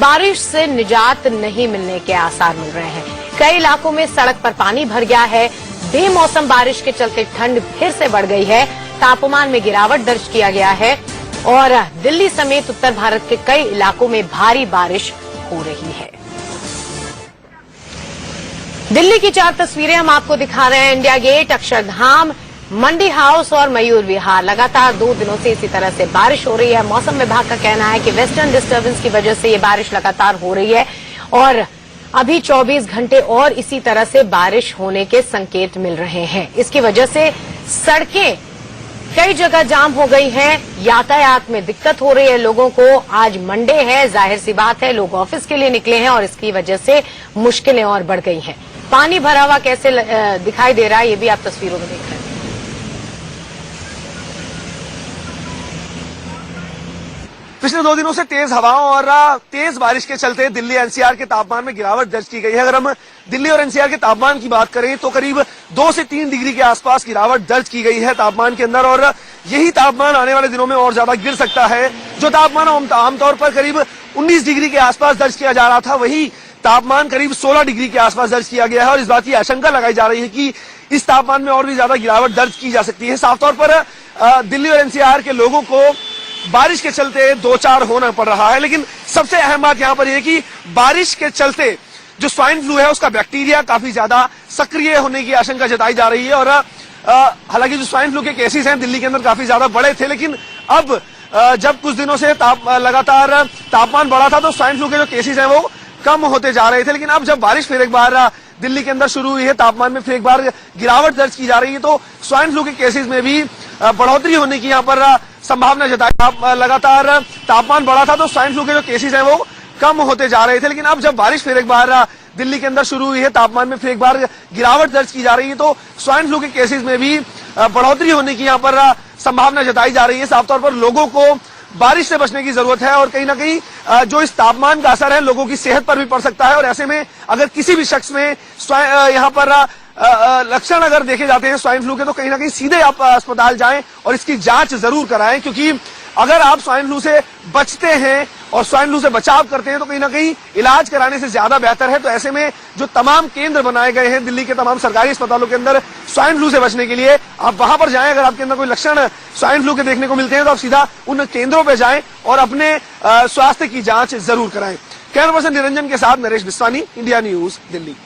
बारिश से निजात नहीं मिलने के आसार मिल रहे हैं। कई इलाकों में सड़क पर पानी भर गया है। बेमौसम बारिश के चलते ठंड फिर से बढ़ गई है। तापमान में गिरावट दर्ज किया गया है और दिल्ली समेत उत्तर भारत के कई इलाकों में भारी बारिश हो रही है। दिल्ली की 4 तस्वीरें हम आपको दिखा रहे हैं। इंडिया गेट, अक्षरधाम, मंडी हाउस और मयूर विहार। लगातार 2 दिनों से इसी तरह से बारिश हो रही है। मौसम विभाग का कहना है कि वेस्टर्न डिस्टर्बेंस की वजह से ये बारिश लगातार हो रही है और अभी 24 घंटे और इसी तरह से बारिश होने के संकेत मिल रहे हैं। इसकी वजह से सड़कें कई जगह जाम हो गई हैं। यातायात में दिक्कत हो रही है लोगों को। आज मंडे है, जाहिर सी बात है लोग ऑफिस के लिए निकले हैं और इसकी वजह से मुश्किलें और बढ़ गई हैं। पानी भरा हुआ कैसे दिखाई दे रहा है ये भी आप तस्वीरों में देख रहे हैं। पिछले 2 दिनों से तेज हवाओं और तेज बारिश के चलते दिल्ली एनसीआर के तापमान में गिरावट दर्ज की गई है। अगर हम दिल्ली और एनसीआर के तापमान की बात करें तो करीब 2 से 3 डिग्री के आसपास गिरावट दर्ज की गई है तापमान के अंदर और यही तापमान आने वाले दिनों में और ज्यादा गिर सकता है। जो तापमान आमतौर पर करीब 19 डिग्री के आसपास दर्ज किया जा रहा था वही तापमान करीब 16 डिग्री के आसपास दर्ज किया गया है और इस बात की आशंका लगाई जा रही है कि इस तापमान में और भी ज्यादा गिरावट दर्ज की जा सकती है। साफ तौर पर दिल्ली और एनसीआर के लोगों को बारिश के चलते 2-4 होना पड़ रहा है, लेकिन सबसे अहम बात यहाँ पर यह कि बारिश के चलते जो स्वाइन फ्लू है उसका बैक्टीरिया काफी ज्यादा सक्रिय होने की आशंका जताई जा रही है और हालांकि जो स्वाइन फ्लू के केसेस हैं दिल्ली के अंदर काफी ज्यादा बड़े थे, लेकिन अब जब कुछ दिनों से लगातार तापमान बढ़ा था तो स्वाइन फ्लू के जो केसेस हैं वो कम होते जा रहे थे, लेकिन अब जब बारिश फिर एक बार दिल्ली के अंदर शुरू हुई है, तापमान में फिर एक बार गिरावट दर्ज की जा रही है तो स्वाइन फ्लू के केसेस में भी बढ़ोतरी होने की यहाँ पर संभावना जताई। लगातार तापमान बढ़ा था तो स्वाइन फ्लू के जो केसेस हैं वो कम होते जा रहे थे, लेकिन अब जब बारिश फिर एक बार दिल्ली के अंदर शुरू हुई है, तापमान में फिर एक बार गिरावट दर्ज की जा रही है तो स्वाइन फ्लू के केसेस में भी बढ़ोतरी होने की यहाँ पर संभावना जताई जा रही है। साफ तौर पर लोगों को बारिश से बचने की जरूरत है और कहीं ना कहीं जो इस तापमान का असर है लोगों की सेहत पर भी पड़ सकता है और ऐसे में अगर किसी भी शख्स में यहाँ पर लक्षण अगर देखे जाते हैं स्वाइन फ्लू के तो कहीं ना कहीं सीधे आप अस्पताल जाएं और इसकी जांच जरूर कराएं, क्योंकि अगर आप स्वाइन फ्लू से बचते हैं और स्वाइन फ्लू से बचाव करते हैं तो कहीं ना कहीं इलाज कराने से ज्यादा बेहतर है। तो ऐसे में जो तमाम केंद्र बनाए गए हैं दिल्ली के तमाम सरकारी अस्पतालों के अंदर स्वाइन फ्लू से बचने के लिए, आप वहां पर जाएं। अगर आपके अंदर कोई लक्षण स्वाइन फ्लू के देखने को मिलते हैं तो आप सीधा उन केंद्रों पर जाएं और अपने स्वास्थ्य की जांच जरूर कराएं। कैमरा पर्सन निरंजन के साथ नरेश बिस्वानी, इंडिया न्यूज, दिल्ली।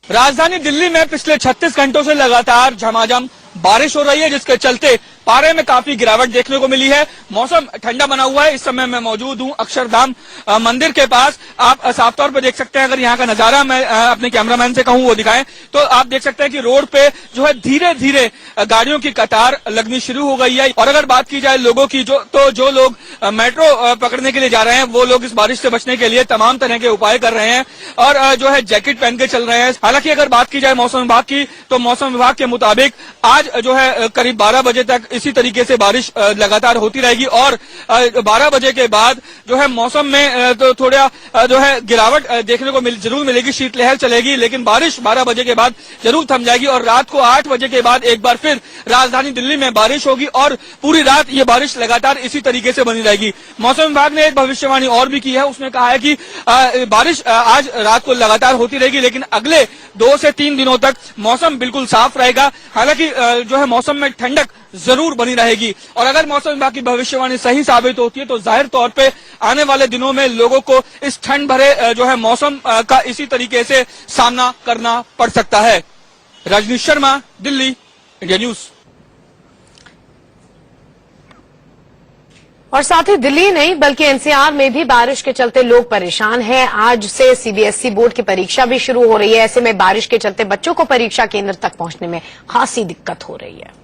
राजधानी दिल्ली में पिछले 36 घंटों से लगातार झमाझम बारिश हो रही है, जिसके चलते पारे में काफी गिरावट देखने को मिली है। मौसम ठंडा बना हुआ है। इस समय मैं मौजूद हूं अक्षरधाम मंदिर के पास। आप साफ तौर पर देख सकते हैं, अगर यहाँ का नजारा मैं अपने कैमरामैन से कहूं वो दिखाएं तो आप देख सकते हैं कि रोड पे जो है धीरे धीरे गाड़ियों की कतार लगनी शुरू हो गई है। और अगर बात की जाए लोगों की जो लोग मेट्रो पकड़ने के लिए जा रहे हैं वो लोग इस बारिश से बचने के लिए तमाम तरह के उपाय कर रहे हैं और जो है जैकेट पहन के चल रहे हैं। हालांकि अगर बात की जाए मौसम विभाग की तो मौसम विभाग के मुताबिक आज जो है करीब 12 बजे तक इसी तरीके से बारिश लगातार होती रहेगी और 12 बजे के बाद जो है मौसम में तो थोड़ा जो है गिरावट देखने को जरूर मिलेगी, शीतलहर चलेगी, लेकिन बारिश 12 बजे के बाद जरूर थम जाएगी और रात को 8 बजे के बाद एक बार फिर राजधानी दिल्ली में बारिश होगी और पूरी रात ये बारिश लगातार इसी तरीके से बनी रहेगी। मौसम विभाग ने एक भविष्यवाणी और भी की है। उसने कहा है कि बारिश आज रात को लगातार होती रहेगी, लेकिन अगले 2 से 3 दिनों तक मौसम बिल्कुल साफ रहेगा। हालांकि जो है मौसम में ठंडक जरूर बनी रहेगी और अगर मौसम विभाग की भविष्यवाणी सही साबित होती है तो जाहिर तौर पे आने वाले दिनों में लोगों को इस ठंड भरे जो है मौसम का इसी तरीके से सामना करना पड़ सकता है। Rajneesh Sharma, Delhi, India news. और साथ ही दिल्ली नहीं बल्कि एनसीआर में भी बारिश के चलते लोग परेशान हैं। आज से सीबीएसई बोर्ड की परीक्षा भी शुरू हो रही है। ऐसे में बारिश के चलते बच्चों को परीक्षा केंद्र तक पहुंचने में खासी दिक्कत हो रही है।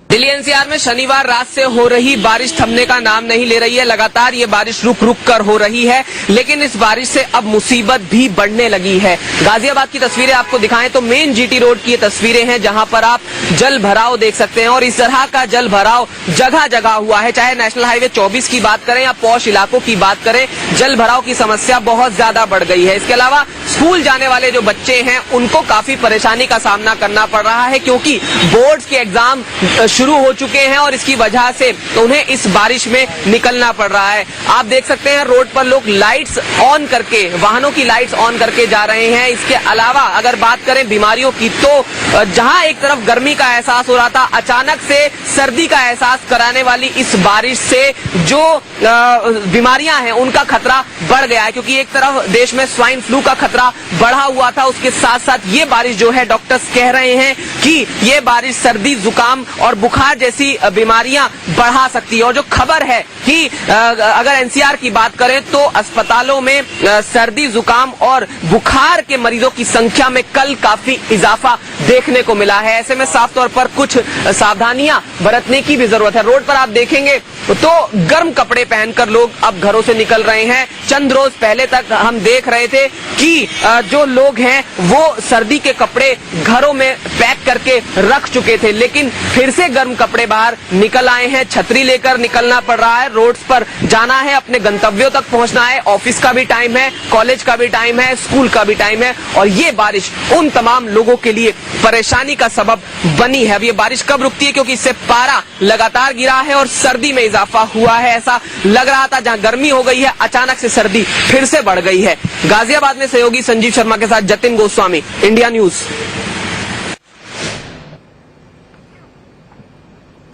दिल्ली एनसीआर में शनिवार रात से हो रही बारिश थमने का नाम नहीं ले रही है। लगातार ये बारिश रुक रुक कर हो रही है, लेकिन इस बारिश से अब मुसीबत भी बढ़ने लगी है। गाजियाबाद की तस्वीरें आपको दिखाएं तो मेन जीटी रोड की ये तस्वीरें हैं, जहां पर आप जल भराव देख सकते हैं और इस तरह का जल भराव जगह जगह हुआ है। चाहे नेशनल हाईवे 24 की बात करें या पॉश इलाकों की बात करें, जल भराव की समस्या बहुत ज्यादा बढ़ गई है। इसके अलावा स्कूल जाने वाले जो बच्चे हैं उनको काफी परेशानी का सामना करना पड़ रहा है, क्योंकि बोर्ड्स के एग्जाम शुरू हो चुके हैं और इसकी वजह से उन्हें इस बारिश में निकलना पड़ रहा है। आप देख सकते हैं रोड पर लोग लाइट्स ऑन करके, वाहनों की लाइट्स ऑन करके जा रहे हैं। इसके अलावा अगर बात करें बीमारियों की, तो जहां एक तरफ गर्मी का एहसास हो रहा था, अचानक से सर्दी का एहसास कराने वाली इस बारिश से जो बीमारियां हैं उनका खतरा बढ़ गया है, क्योंकि एक तरफ देश में स्वाइन फ्लू का खतरा बढ़ा हुआ था, उसके साथ साथ ये बारिश जो है डॉक्टर्स कह रहे हैं कि ये बारिश सर्दी, जुकाम और बुखार जैसी बीमारियां बढ़ा सकती है। और जो खबर है कि अगर एनसीआर की बात करें तो अस्पतालों में सर्दी, जुकाम और बुखार के मरीजों की संख्या में कल काफी इजाफा देखने को मिला है। ऐसे में साफ तौर पर कुछ सावधानियां बरतने की भी जरूरत है। रोड पर आप देखेंगे तो गर्म कपड़े पहनकर लोग अब घरों से निकल रहे हैं। चंद रोज पहले तक हम देख रहे थे कि जो लोग हैं वो सर्दी के कपड़े घरों में पैक करके रख चुके थे, लेकिन फिर से गर्म कपड़े बाहर निकल आए हैं। छतरी लेकर निकलना पड़ रहा है, रोड्स पर जाना है, अपने गंतव्यों तक पहुंचना है। ऑफिस का भी टाइम है, कॉलेज का भी टाइम है, स्कूल का भी टाइम है, और ये बारिश उन तमाम लोगों के लिए परेशानी का सबब बनी है। अब ये बारिश कब रुकती है, क्योंकि इससे पारा लगातार गिरा है और सर्दी में इजाफा हुआ है। ऐसा लग रहा था जहां गर्मी हो गई है, अचानक से सर्दी फिर से बढ़ गई है। गाजियाबाद में सहयोगी संजीव शर्मा के साथ जतिन गोस्वामी, इंडिया न्यूज।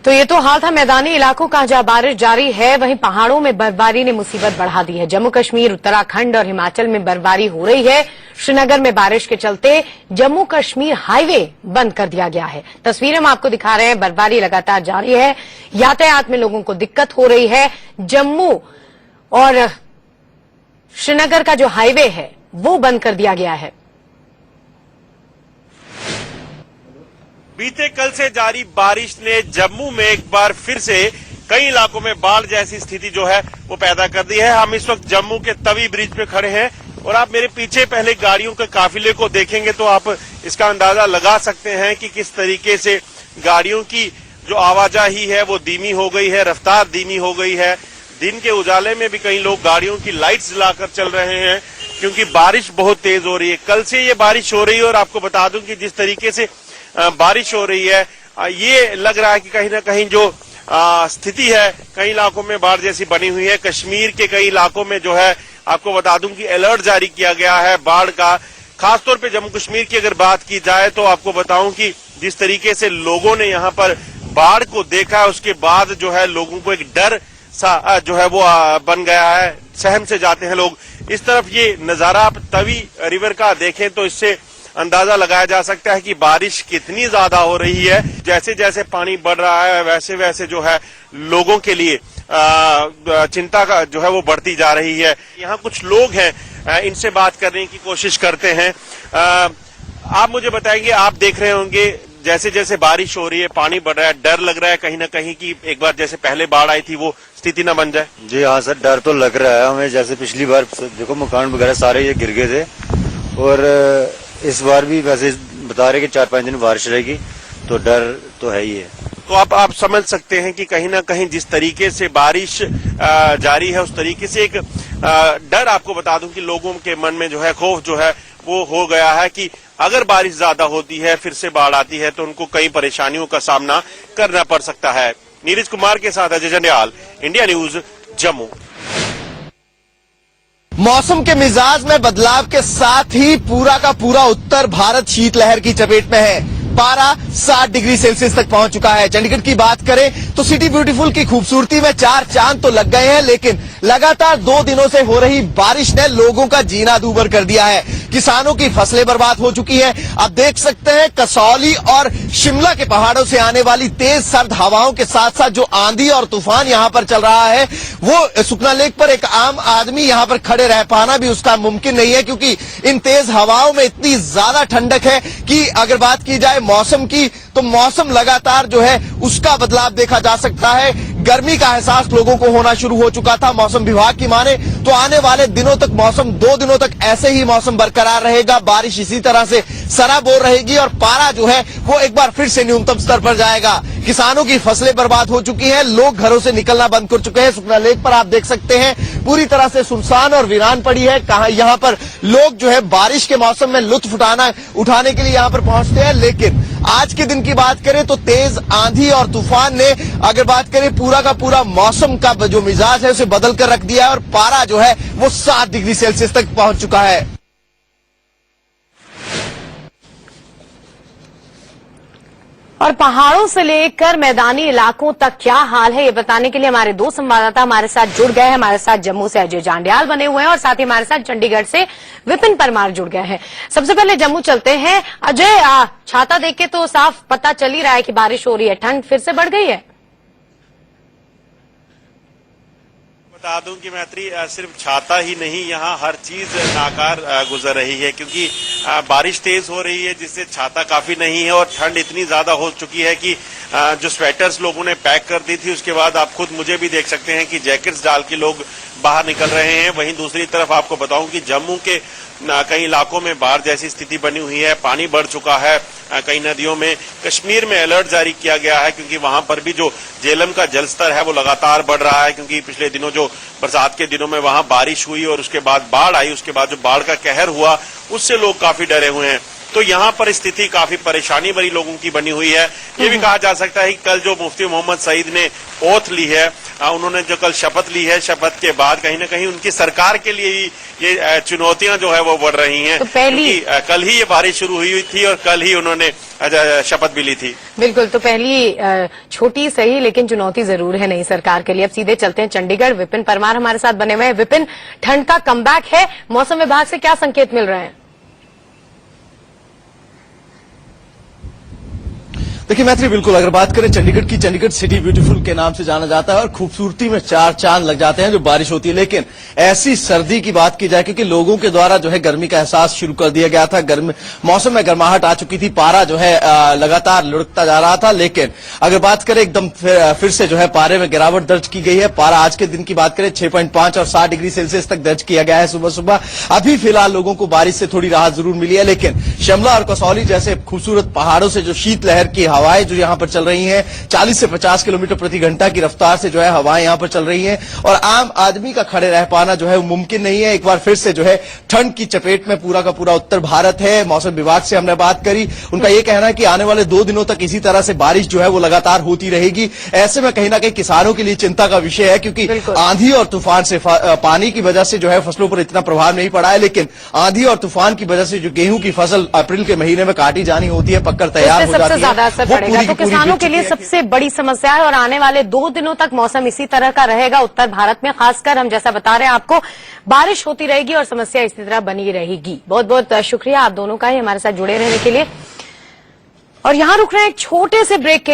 तो ये तो हाल था मैदानी इलाकों का जहां बारिश जारी है, वहीं पहाड़ों में बर्फबारी ने मुसीबत बढ़ा दी है। जम्मू कश्मीर, उत्तराखंड और हिमाचल में बर्फबारी हो रही है। श्रीनगर में बारिश के चलते जम्मू कश्मीर हाईवे बंद कर दिया गया है। तस्वीरें हम आपको दिखा रहे हैं, बर्फबारी लगातार जारी है, यातायात में लोगों को दिक्कत हो रही है। जम्मू और श्रीनगर का जो हाईवे है वो बंद कर दिया गया है। बीते कल से जारी बारिश ने जम्मू में एक बार फिर से कई इलाकों में बाढ़ जैसी स्थिति जो है वो पैदा कर दी है। हम इस वक्त जम्मू के तवी ब्रिज पे खड़े हैं और आप मेरे पीछे पहले गाड़ियों के काफिले को देखेंगे तो आप इसका अंदाजा लगा सकते हैं कि किस तरीके से गाड़ियों की जो आवाजाही है वो धीमी हो गई है, रफ्तार धीमी हो गई है। दिन के उजाले में भी कई लोग गाड़ियों की लाइट्स जलाकर चल रहे हैं, क्योंकि बारिश बहुत तेज हो रही है। कल से ये बारिश हो रही है और आपको बता दूं कि जिस तरीके से बारिश हो रही है, ये लग रहा है कि कहीं ना कहीं जो स्थिति है कई इलाकों में बाढ़ जैसी बनी हुई है। कश्मीर के कई इलाकों में जो है आपको बता दूं कि अलर्ट जारी किया गया है बाढ़ का। खासतौर पे जम्मू कश्मीर की अगर बात की जाए तो आपको बताऊं कि जिस तरीके से लोगों ने यहाँ पर बाढ़ को देखा है, उसके बाद जो है लोगों को एक डर सा जो है वो बन गया है, सहम से जाते हैं लोग। इस तरफ ये नजारा आप तवी रिवर का देखें तो इससे अंदाजा लगाया जा सकता है कि बारिश कितनी ज्यादा हो रही है। जैसे जैसे पानी बढ़ रहा है वैसे वैसे जो है लोगों के लिए चिंता का जो है वो बढ़ती जा रही है। यहाँ कुछ लोग हैं, इनसे बात करने की कोशिश करते हैं। आप मुझे बताएंगे, आप देख रहे होंगे जैसे जैसे बारिश हो रही है, पानी बढ़ रहा है, डर लग रहा है कहीं ना कहीं कि एक बार जैसे पहले बाढ़ आई थी वो स्थिति न बन जाए। जी हाँ सर, डर तो लग रहा है हमें। जैसे पिछली बार देखो मकान वगैरह सारे ये गिर गए थे, और इस बार भी वैसे बता रहे कि 4-5 दिन बारिश रहेगी, तो डर तो है ही है। तो आप समझ सकते हैं कि कहीं ना कहीं जिस तरीके से बारिश जारी है उस तरीके से एक डर, आपको बता दूं कि लोगों के मन में जो है खौफ जो है वो हो गया है कि अगर बारिश ज्यादा होती है, फिर से बाढ़ आती है तो उनको कई परेशानियों का सामना करना पड़ सकता है। नीरज कुमार के साथ अजय जंडियाल, इंडिया न्यूज, जम्मू। मौसम के मिजाज में बदलाव के साथ ही पूरा का पूरा उत्तर भारत शीतलहर की चपेट में है। पारा 60 डिग्री सेल्सियस तक पहुंच चुका है। चंडीगढ़ की बात करें तो सिटी ब्यूटीफुल की खूबसूरती में 4 चांद तो लग गए हैं, लेकिन लगातार 2 दिनों से हो रही बारिश ने लोगों का जीना दूभर कर दिया है। किसानों की फसलें बर्बाद हो चुकी हैं। आप देख सकते हैं कसौली और शिमला के पहाड़ों से आने वाली तेज सर्द हवाओं के साथ साथ जो आंधी और तूफान यहां पर चल रहा है, वो सुखना लेक पर एक आम आदमी यहां पर खड़े रह पाना भी उसका मुमकिन नहीं है, क्योंकि इन तेज हवाओं में इतनी ज्यादा ठंडक है कि अगर बात की जाए मौसम की तो मौसम लगातार जो है उसका बदलाव देखा जा सकता है। गर्मी का एहसास लोगों को होना शुरू हो चुका था। मौसम विभाग की माने तो आने वाले दिनों तक मौसम 2 दिनों तक ऐसे ही मौसम बरकरार रहेगा। बारिश इसी तरह से सराबोर रहेगी और पारा जो है वो एक बार फिर से न्यूनतम स्तर पर जाएगा। किसानों की फसलें बर्बाद हो चुकी हैं, लोग घरों से निकलना बंद कर चुके हैं। सुखना लेक पर आप देख सकते हैं पूरी तरह से सुनसान और वीरान पड़ी है। कहा यहाँ पर लोग जो है बारिश के मौसम में लुत्फ उठाने के लिए यहाँ पर पहुंचते हैं, लेकिन आज के दिन की बात करें तो तेज आंधी और तूफान ने अगर बात करें पूरा का पूरा मौसम का जो मिजाज है उसे बदल कर रख दिया है और पारा जो है वो 7 डिग्री सेल्सियस तक पहुंच चुका है। और पहाड़ों से लेकर मैदानी इलाकों तक क्या हाल है, ये बताने के लिए हमारे दो संवाददाता हमारे साथ जुड़ गए हैं। हमारे साथ जम्मू से अजय जांडियाल बने हुए हैं और साथ ही हमारे साथ चंडीगढ़ से विपिन परमार जुड़ गए हैं। सबसे पहले जम्मू चलते हैं। अजय, छाता देख के तो साफ पता चल ही रहा है कि बारिश हो रही है, ठंड फिर से बढ़ गई है। बता दूं कि मैत्री, सिर्फ छाता ही नहीं, यहाँ हर चीज नाकार गुजर रही है, क्योंकि बारिश तेज हो रही है जिससे छाता काफी नहीं है और ठंड इतनी ज्यादा हो चुकी है कि जो स्वेटर्स लोगों ने पैक कर दी थी उसके बाद आप खुद मुझे भी देख सकते हैं कि जैकेट्स डाल के लोग बाहर निकल रहे हैं। वहीं दूसरी तरफ आपको बताऊं कि जम्मू के कई इलाकों में बाढ़ जैसी स्थिति बनी हुई है, पानी बढ़ चुका है कई नदियों में। कश्मीर में अलर्ट जारी किया गया है क्योंकि वहां पर भी जो झेलम का जलस्तर है वो लगातार बढ़ रहा है, क्योंकि पिछले दिनों जो बरसात के दिनों में वहां बारिश हुई और उसके बाद बाढ़ आई, उसके बाद जो बाढ़ का कहर हुआ उससे लोग काफी डरे हुए हैं। तो यहाँ पर स्थिति काफी परेशानी भरी लोगों की बनी हुई है। ये भी कहा जा सकता है कि कल जो मुफ्ती मोहम्मद सईद ने ओथ ली है, उन्होंने जो कल शपथ ली है, शपथ के बाद कहीं ना कहीं उनकी सरकार के लिए ही ये चुनौतियां जो है वो बढ़ रही हैं। तो पहली कल ही ये बारिश शुरू हुई थी और कल ही उन्होंने शपथ भी ली थी। बिल्कुल, तो पहली छोटी सही लेकिन चुनौती जरूर है नई सरकार के लिए। अब सीधे चलते हैं चंडीगढ़। विपिन परमार हमारे साथ बने हुए हैं। विपिन, ठंड का कमबैक है, मौसम विभाग से क्या संकेत मिल रहे हैं? देखिए मैत्री, बिल्कुल अगर बात करें चंडीगढ़ की, चंडीगढ़ सिटी ब्यूटीफुल के नाम से जाना जाता है और खूबसूरती में 4 चांद लग जाते हैं जो बारिश होती है। लेकिन ऐसी सर्दी की बात की जाए, क्योंकि लोगों के द्वारा जो है गर्मी का एहसास शुरू कर दिया गया था, गर्मी मौसम में गर्माहट आ चुकी थी, पारा जो है लगातार लुढ़कता जा रहा था। लेकिन अगर बात करें एकदम फिर से जो है पारे में गिरावट दर्ज की गई है। पारा आज के दिन की बात करें 6.5 और 7 डिग्री सेल्सियस तक दर्ज किया गया है सुबह सुबह। अभी फिलहाल लोगों को बारिश से थोड़ी राहत जरूर मिली है, लेकिन शिमला और कसौली जैसे खूबसूरत पहाड़ों से जो शीतलहर की हवाएं जो यहां पर चल रही हैं, 40 से 50 किलोमीटर प्रति घंटा की रफ्तार से जो है हवाएं यहां पर चल रही हैं और आम आदमी का खड़े रह पाना जो है वो मुमकिन नहीं है। एक बार फिर से जो है ठंड की चपेट में पूरा का पूरा उत्तर भारत है। मौसम विभाग से हमने बात करी, उनका यह कहना है कि आने वाले 2 दिनों तक इसी तरह से बारिश जो है वो लगातार होती रहेगी। ऐसे में कहीं ना कहीं किसानों के लिए चिंता का विषय है, क्योंकि आंधी और तूफान से पानी की वजह से जो है फसलों पर इतना प्रभाव नहीं पड़ा है, लेकिन आंधी और तूफान की वजह से जो गेहूं की फसल अप्रैल के महीने में काटी जानी होती है, पककर तैयार हो जाती है, सबसे ज्यादा असर पड़ेगा। तो किसानों के लिए सबसे बड़ी समस्या है और आने वाले 2 दिनों तक मौसम इसी तरह का रहेगा। उत्तर भारत में खासकर हम जैसा बता रहे हैं आपको, बारिश होती रहेगी और समस्या इसी तरह बनी रहेगी। बहुत बहुत शुक्रिया आप दोनों का ही हमारे साथ जुड़े रहने के लिए। और यहां रुक रहे हैं एक छोटे से ब्रेक के